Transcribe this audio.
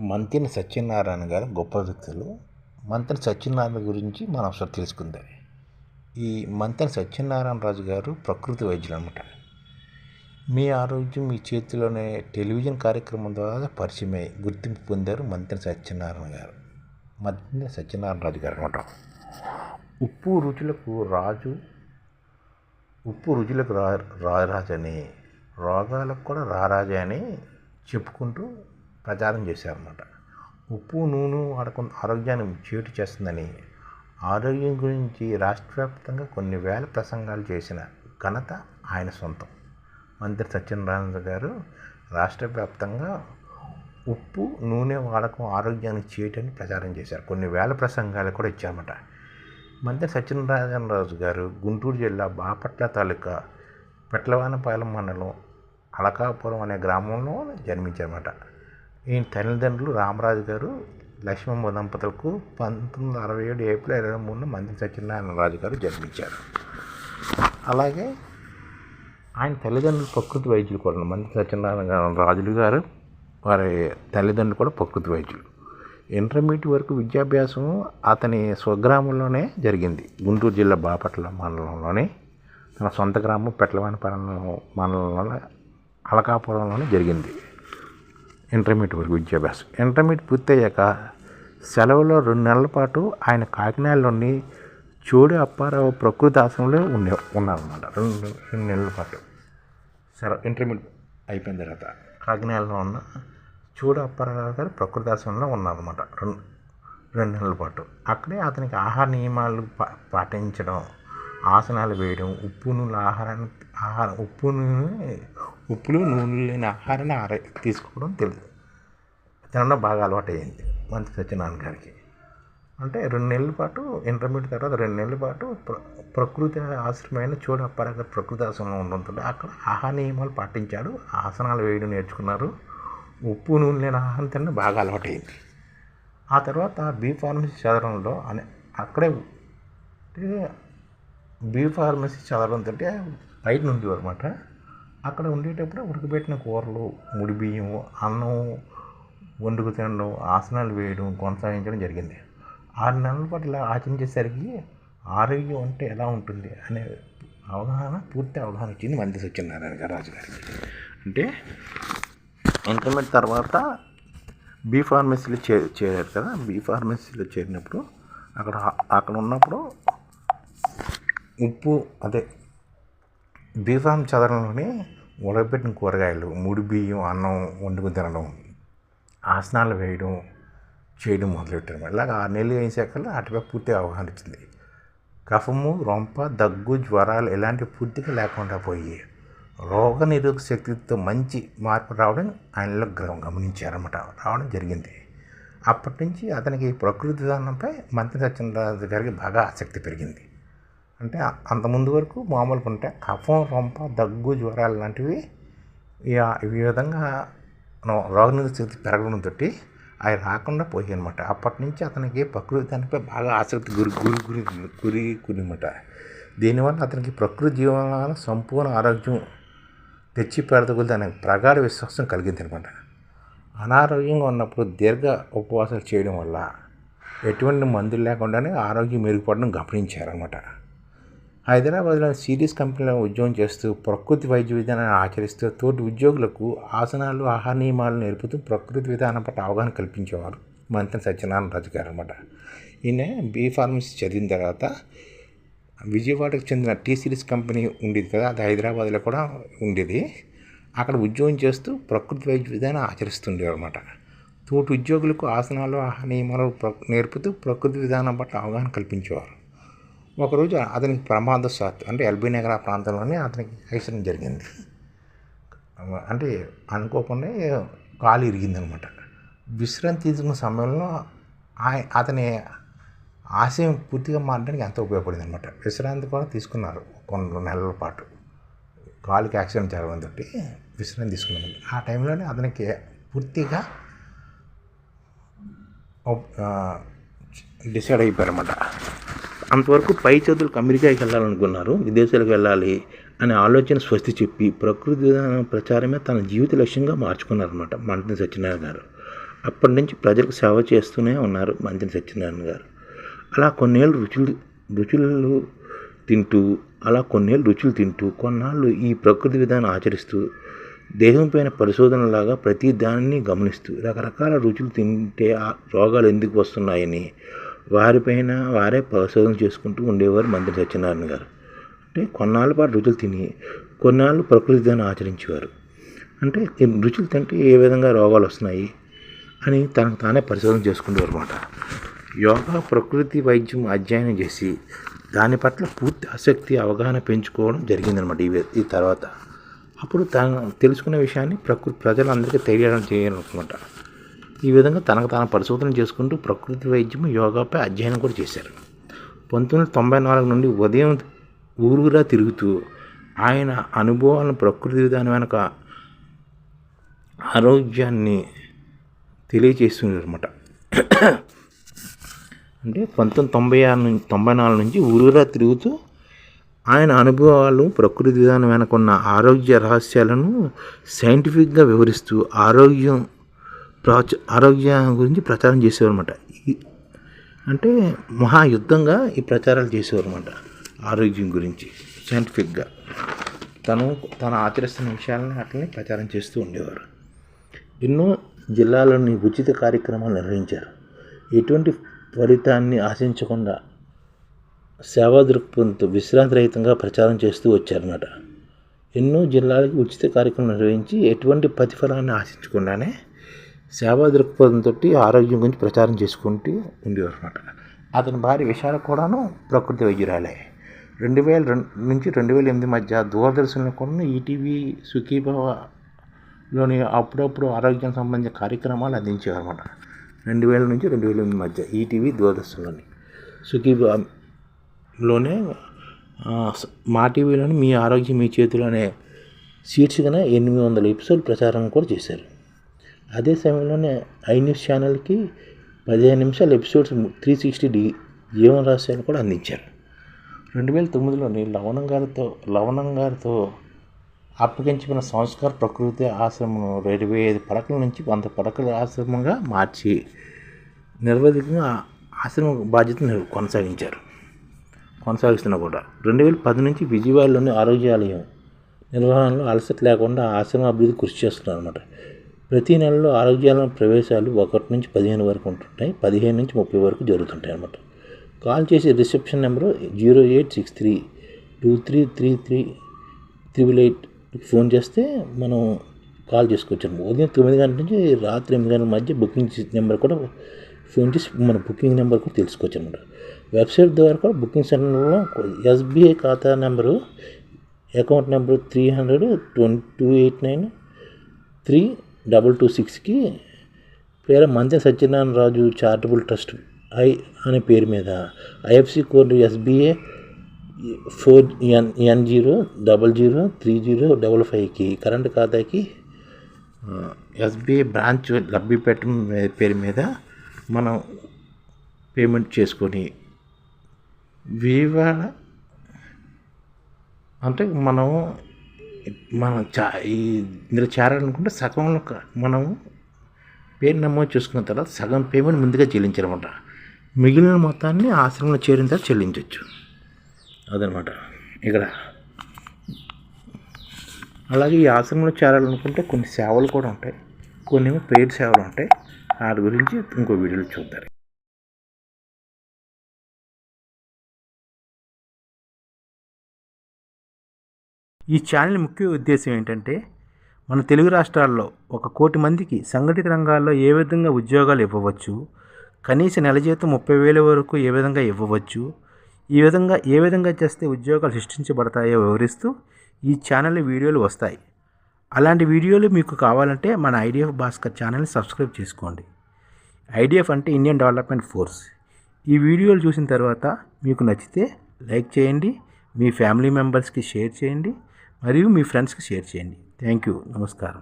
మంతెన సత్యనారాయణ గారు గొప్ప వ్యక్తులు. మంతెన సత్యనారాయణ గురించి మనం ఒకసారి తెలుసుకుందాం. ఈ మంతెన సత్యనారాయణ రాజు గారు ప్రకృతి వైద్యులు అనమాట. మీ ఆరోగ్యం మీ చేతిలోనే టెలివిజన్ కార్యక్రమం ద్వారా పరిచయమై గుర్తింపు పొందారు మంతెన సత్యనారాయణ గారు. మంతెన సత్యనారాయణ రాజు గారు అనమాట. ఉప్పు రుచులకు రారాజని, రోగాలకు కూడా రారాజే అని చెప్పుకుంటూ ప్రచారం చేశారన్నమాట. ఉప్పు నూనె వాడకుండా ఆరోగ్యాన్ని చేటు చేస్తుందని, ఆరోగ్యం గురించి రాష్ట్ర వ్యాప్తంగా కొన్ని వేల ప్రసంగాలు చేసిన ఘనత ఆయన సొంతం. మంతెన సత్యనారాయణ గారు రాష్ట్ర వ్యాప్తంగా ఉప్పు నూనె వాడకం ఆరోగ్యానికి చేటని ప్రచారం చేశారు. కొన్ని వేల ప్రసంగాలు కూడా ఇచ్చారన్నమాట. మంతెన సత్యనారాయణ రాజు గారు గుంటూరు జిల్లా బాపట్ల తాలూకా పెట్లవానిపాలెం మండలం అలకాపురం అనే గ్రామంలో జన్మించారన్నమాట. ఈయన తల్లిదండ్రులు రామరాజు గారు, లక్ష్మమ్మ దంపతులకు 1967 ఏప్రిల్ 23 మంతెన సత్యనారాయణ రాజు గారు జన్మించారు. అలాగే ఆయన తల్లిదండ్రులు ప్రకృతి వైద్యులు కూడా. మంతెన సత్యనారాయణ రాజులు గారు వారి తల్లిదండ్రులు కూడా ప్రకృతి వైద్యులు. ఇంటర్మీడియట్ వరకు విద్యాభ్యాసం అతని స్వగ్రామంలోనే జరిగింది. గుంటూరు జిల్లా బాపట్ల మండలంలోని తన సొంత గ్రామం పెట్లవానిపాలెం మండలంలో అలకాపురంలోనే జరిగింది ఇంటర్మీడియట్ వరకు విద్యాభ్యాసం. ఇంటర్మీడియట్ పూర్తయ్యాక సెలవులో 2 నెలల పాటు ఆయన కాకినాడలోని చోడు అప్పారావు ప్రకృతి ఆశ్రమంలో ఉన్నారన్నమాట. 2 నెలల పాటు ఇంటర్మీడియట్ అయిపోయిన తర్వాత కాకినాడలో ఉన్న చోడు అప్పారావు గారు ప్రకృతి ఆశ్రమంలో ఉన్నారన్నమాట 2 నెలల పాటు. అక్కడే అతనికి ఆహార నియమాలు పాటించడం, ఆసనాలు వేయడం, ఉప్పులు నూనెలు లేని ఆహారాన్ని తీసుకోవడం తినడం బాగా అలవాటు అయ్యింది మంతెన సత్యనారాయణ గారికి. అంటే 2 నెలల పాటు ఇంటర్మీడియట్ తర్వాత 2 నెలల పాటు ప్రకృతి ఆశ్రమైన చోడు అప్పారావు గారు ప్రకృతి ఆశ్రమంలో ఉండడంతో అక్కడ ఆహార నియమాలు పాటించాడు, ఆసనాలు వేయడం నేర్చుకున్నారు, ఉప్పు నూనె లేని ఆహారం తినడం బాగా అలవాటు అయింది. ఆ తర్వాత బీఫార్మసీ చదవడంలో బీఫార్మసీ చదవడంతో బయట నుండి అనమాట. అక్కడ ఉండేటప్పుడు ఉడకబెట్టిన కూరలు, ముడి బియ్యం, అన్నం వండుకు తినడం, ఆసనాలు వేయడం కొనసాగించడం జరిగింది. 6 నెలల పాటు ఇలా ఆచరించేసరికి ఆరోగ్యం అంటే ఎలా ఉంటుంది అనే పూర్తి అవగాహన వచ్చింది మంతెన సత్యనారాయణ రాజు గారికి. అంటే ఇంటర్మీడియట్ తర్వాత బీఫార్మసీలో చేరారు కదా. బీఫార్మసీలో చేరినప్పుడు అక్కడ ఉన్నప్పుడు బీఫార్మ్ చదవడంలోనే ఉడకబెట్టిన కూరగాయలు, ముడి బియ్యం, అన్నం వండుకు తినడం, ఆసనాలు చేయడం మొదలెట్టారు. ఇలాగ 6 నెలలు వేసాక అటుపై పూర్తిగా అవగాహన వచ్చింది. కఫము, రొంప, దగ్గు, జ్వరాలు ఇలాంటివి పూర్తిగా లేకుండా పోయి రోగ నిరోధక శక్తితో మంచి మార్పు రావడం ఆయనలో రావడం జరిగింది. అప్పటి నుంచి అతనికి ప్రకృతి విధానంపై మంతెన సత్యనారాయణ గారికి బాగా ఆసక్తి పెరిగింది. అంటే అంతకుముందు వరకు మామూలుగా ఉంటే కఫం, రొంప, దగ్గు, జ్వరాలు లాంటివి ఈ విధంగా రోగ నిరోధక శక్తి పెరగడంతో అవి రాకుండా పోయాయి అనమాట. అప్పటి నుంచి అతనికి ప్రకృతి దానిపై బాగా ఆసక్తి గురన్నమాట. దీనివల్ల అతనికి ప్రకృతి జీవనాల సంపూర్ణ ఆరోగ్యం తెచ్చి పెడతగలదు అనే ప్రగాఢ విశ్వాసం కలిగింది అనమాట. అనారోగ్యంగా ఉన్నప్పుడు దీర్ఘ ఉపవాసాలు చేయడం వల్ల ఎటువంటి మందులు లేకుండానే ఆరోగ్యం మెరుగుపడడం గమనించారనమాట. హైదరాబాద్లో సిరీస్ కంపెనీలో ఉద్యోగం చేస్తూ ప్రకృతి వైద్య విధానాన్ని ఆచరిస్తూ తోటి ఉద్యోగులకు ఆసనాలు, ఆహార నియమాలు నేర్పుతూ ప్రకృతి విధానం పట్ల అవగాహన కల్పించేవారు మంతెన సత్యనారాయణ రాజు గారు అనమాట. ఈయన బీఫార్మసీ చదివిన తర్వాత విజయవాడకు చెందిన టీ సిరీస్ కంపెనీ ఉండేది కదా, అది హైదరాబాద్లో కూడా ఉండేది. అక్కడ ఉద్యోగం చేస్తూ ప్రకృతి వైద్య విధానం ఆచరిస్తుండేవారు అనమాట. తోటి ఉద్యోగులకు ఆసనాలు, ఆహార నియమాలు నేర్పుతూ ప్రకృతి విధానం పట్ల అవగాహన కల్పించేవారు. ఒకరోజు అతనికి ప్రమాదవశాత్తు అంటే ఎల్బీ నగర్ ప్రాంతంలోనే అతనికి యాక్సిడెంట్ జరిగింది. అంటే అనుకోకుండా కాలు ఇరిగిందనమాట. విశ్రాంతి తీసుకున్న సమయంలో అతని ఆశయం పూర్తిగా మారడానికి ఎంతో ఉపయోగపడింది అనమాట. విశ్రాంతి కూడా తీసుకున్నారు కొన్ని నెలల పాటు. కాలుకి యాక్సిడెంట్ జరగడంతో విశ్రాంతి తీసుకున్నాను. ఆ టైంలోనే అతనికి పూర్తిగా డిసైడ్ అయిపోయారన్నమాట. అంతవరకు పై చదువులకు అమెరికాకి వెళ్ళాలనుకున్నారు, విదేశాలకు వెళ్ళాలి అనే ఆలోచన స్వస్తి చెప్పి ప్రకృతి విధానం ప్రచారమే తన జీవిత లక్ష్యంగా మార్చుకున్నారన్నమాట మంతెన సత్యనారాయణ గారు. అప్పటి నుంచి ప్రజలకు సేవ చేస్తూనే ఉన్నారు మంత్రి సత్యనారాయణ గారు. అలా కొన్నేళ్ళు రుచులు తింటూ కొన్నాళ్ళు ఈ ప్రకృతి విధానం ఆచరిస్తూ దేహం పైన పరిశోధనలాగా ప్రతి దానిని గమనిస్తూ రకరకాల రుచులు తింటే రోగాలు ఎందుకు వస్తున్నాయని వారిపైన వారే పరిశోధన చేసుకుంటూ ఉండేవారు మంత్రి సత్యనారాయణ గారు. అంటే కొన్నాళ్ళ పాటు రుచులు తిని కొన్నాళ్ళు ప్రకృతి విధానం ఆచరించేవారు. అంటే రుచులు తింటే ఏ విధంగా రోగాలు వస్తున్నాయి అని తనకు తానే పరిశోధన చేసుకునేవారు అన్నమాట. యోగా ప్రకృతి వైద్యం అధ్యయనం చేసి దాని పట్ల పూర్తి ఆసక్తి అవగాహన పెంచుకోవడం జరిగిందనమాట. ఈ తర్వాత అప్పుడు తను తెలుసుకునే విషయాన్ని ప్రజలందరికీ తెలియడం చేయాలనుకుంట. ఈ విధంగా తనకు తాను పరిశోధన చేసుకుంటూ ప్రకృతి వైద్యం యోగాపై అధ్యయనం కూడా చేశారు. 1994 నుండి ఉదయం ఊరురా తిరుగుతూ ఆయన అనుభవాలను ప్రకృతి విధానం వెనక ఆరోగ్యాన్ని తెలియజేస్తున్నారన్నమాట. అంటే 1994 నుంచి ఊరురా తిరుగుతూ ఆయన అనుభవాలు ప్రకృతి విధానం వెనకున్న ఆరోగ్య రహస్యాలను సైంటిఫిక్గా వివరిస్తూ ఆరోగ్యం గురించి ప్రచారం చేసేవారన్నమాట. అంటే మహాయుద్ధంగా ఈ ప్రచారాలు చేసేవారన్నమాట. ఆరోగ్యం గురించి సైంటిఫిక్గా తను ఆచరిస్తున్న విషయాలను అట్లనే ప్రచారం చేస్తూ ఉండేవారు. ఎన్నో జిల్లాలోని ఉచిత కార్యక్రమాలు నిర్వహించారు. ఎటువంటి ఫలితాన్ని ఆశించకుండా సేవా దృక్పథంతో విశ్రాంతి రహితంగా ప్రచారం చేస్తూ వచ్చారన్నమాట. ఎన్నో జిల్లాలకు ఉచిత కార్యక్రమం నిర్వహించి ఎటువంటి ప్రతిఫలాన్ని ఆశించకుండానే సేవా దృక్పథంతో ఆరోగ్యం గురించి ప్రచారం చేసుకుంటూ ఉండేవారు అన్నమాట. అతని భార్య విశాల కూడాను ప్రకృతి వైద్యురాలే. 2002 నుంచి 2008 మధ్య దూరదర్శన్లో కూడా ఈటీవీ సుఖీభవలోని అప్పుడప్పుడు ఆరోగ్యం సంబంధించిన కార్యక్రమాలు అందించేవారు అన్నమాట. 2000 నుంచి 2008 మధ్య ఈటీవీ దూరదర్శన్లోని సుఖీభవలోనే మా టీవీలోని మీ ఆరోగ్యం మీ చేతిలోనే శీర్షికన 800 ఎపిసోడ్ ప్రచారం కూడా చేశారు. అదే సమయంలోనే ఐన్యూస్ ఛానల్కి 15 నిమిషాల ఎపిసోడ్స్ 360 జీవన రహస్యాలు కూడా అందించారు. 2009లోని లవణం గారితో అప్పగించిన సంస్కార ప్రకృతి ఆశ్రమం 25 పడకల నుంచి 100 పడకల ఆశ్రమంగా మార్చి నిర్వధికంగా ఆశ్రమ బాధ్యతను కొనసాగిస్తున్నా కూడా 2010 నుంచి విజయవాడలోని ఆరోగ్యాలయం నిర్వహణలో అలసట లేకుండా ఆశ్రమ అభివృద్ధి కృషి చేస్తున్నారు అన్నమాట. ప్రతి నెలలో ఆరోగ్యాలయం ప్రవేశాలు 1 నుంచి 15 వరకు ఉంటుంటాయి. 15 నుంచి 30 వరకు జరుగుతుంటాయి అన్నమాట. కాల్ చేసి రిసెప్షన్ నెంబరు 0863233388 ఫోన్ చేస్తే మనం కాల్ చేసుకోవచ్చు. ఉదయం 9 గంటల నుంచి రాత్రి 8 గంటల మధ్య బుకింగ్ నెంబర్ కూడా ఫోన్ చేసి మన బుకింగ్ నెంబర్ కూడా తెలుసుకోవచ్చు అన్నమాట. వెబ్సైట్ ద్వారా కూడా బుకింగ్ సెంటర్లో ఎస్బీఐ ఖాతా నెంబరు అకౌంట్ నెంబరు 300-289-3226కి పేరు మంత్రి సత్యనారాయణ రాజు చారిటబుల్ ట్రస్ట్ అనే పేరు మీద ఐఎఫ్సి కోడ్ SBA 4N0003055కి కరెంట్ ఖాతాకి SBI బ్రాంచ్ లబ్బిపేట పేరు మీద మనం పేమెంట్ చేసుకొని వివరణ అంటే ఇందులో చేరాలనుకుంటే సగంలో మనం పేరు నమోదు చేసుకున్న తర్వాత సగం పేమెంట్ ముందుగా చెల్లించాలన్నమాట. మిగిలిన మొత్తాన్ని ఆశ్రమంలో చేరిన తర్వాత చెల్లించవచ్చు. అదనమాట ఇక్కడ. అలాగే ఈ ఆశ్రమంలో చేరాలనుకుంటే కొన్ని సేవలు కూడా ఉంటాయి, కొన్ని పెయిడ్ సేవలు ఉంటాయి. వాటి గురించి ఇంకో వీడియోలో చూద్దాం. ఈ ఛానల్ ముఖ్య ఉద్దేశం ఏంటంటే మన తెలుగు రాష్ట్రాల్లో 1 కోటి మందికి సంఘటిత రంగాల్లో ఏ విధంగా ఉద్యోగాలు ఇవ్వవచ్చు, కనీస నెల జీతం 30,000 వరకు ఏ విధంగా ఇవ్వవచ్చు, ఏ విధంగా చేస్తే ఉద్యోగాలు సృష్టించబడతాయో వివరిస్తూ ఈ ఛానల్ వీడియోలు వస్తాయి. అలాంటి వీడియోలు మీకు కావాలంటే మన IDF భాస్కర్ ఛానల్ని సబ్స్క్రైబ్ చేసుకోండి. IDF అంటే ఇండియన్ డెవలప్మెంట్ ఫోర్స్. ఈ వీడియోలు చూసిన తర్వాత మీకు నచ్చితే లైక్ చేయండి, మీ ఫ్యామిలీ మెంబర్స్కి షేర్ చేయండి, మరియు మీ ఫ్రెండ్స్కి షేర్ చేయండి. Thank you. నమస్కారం.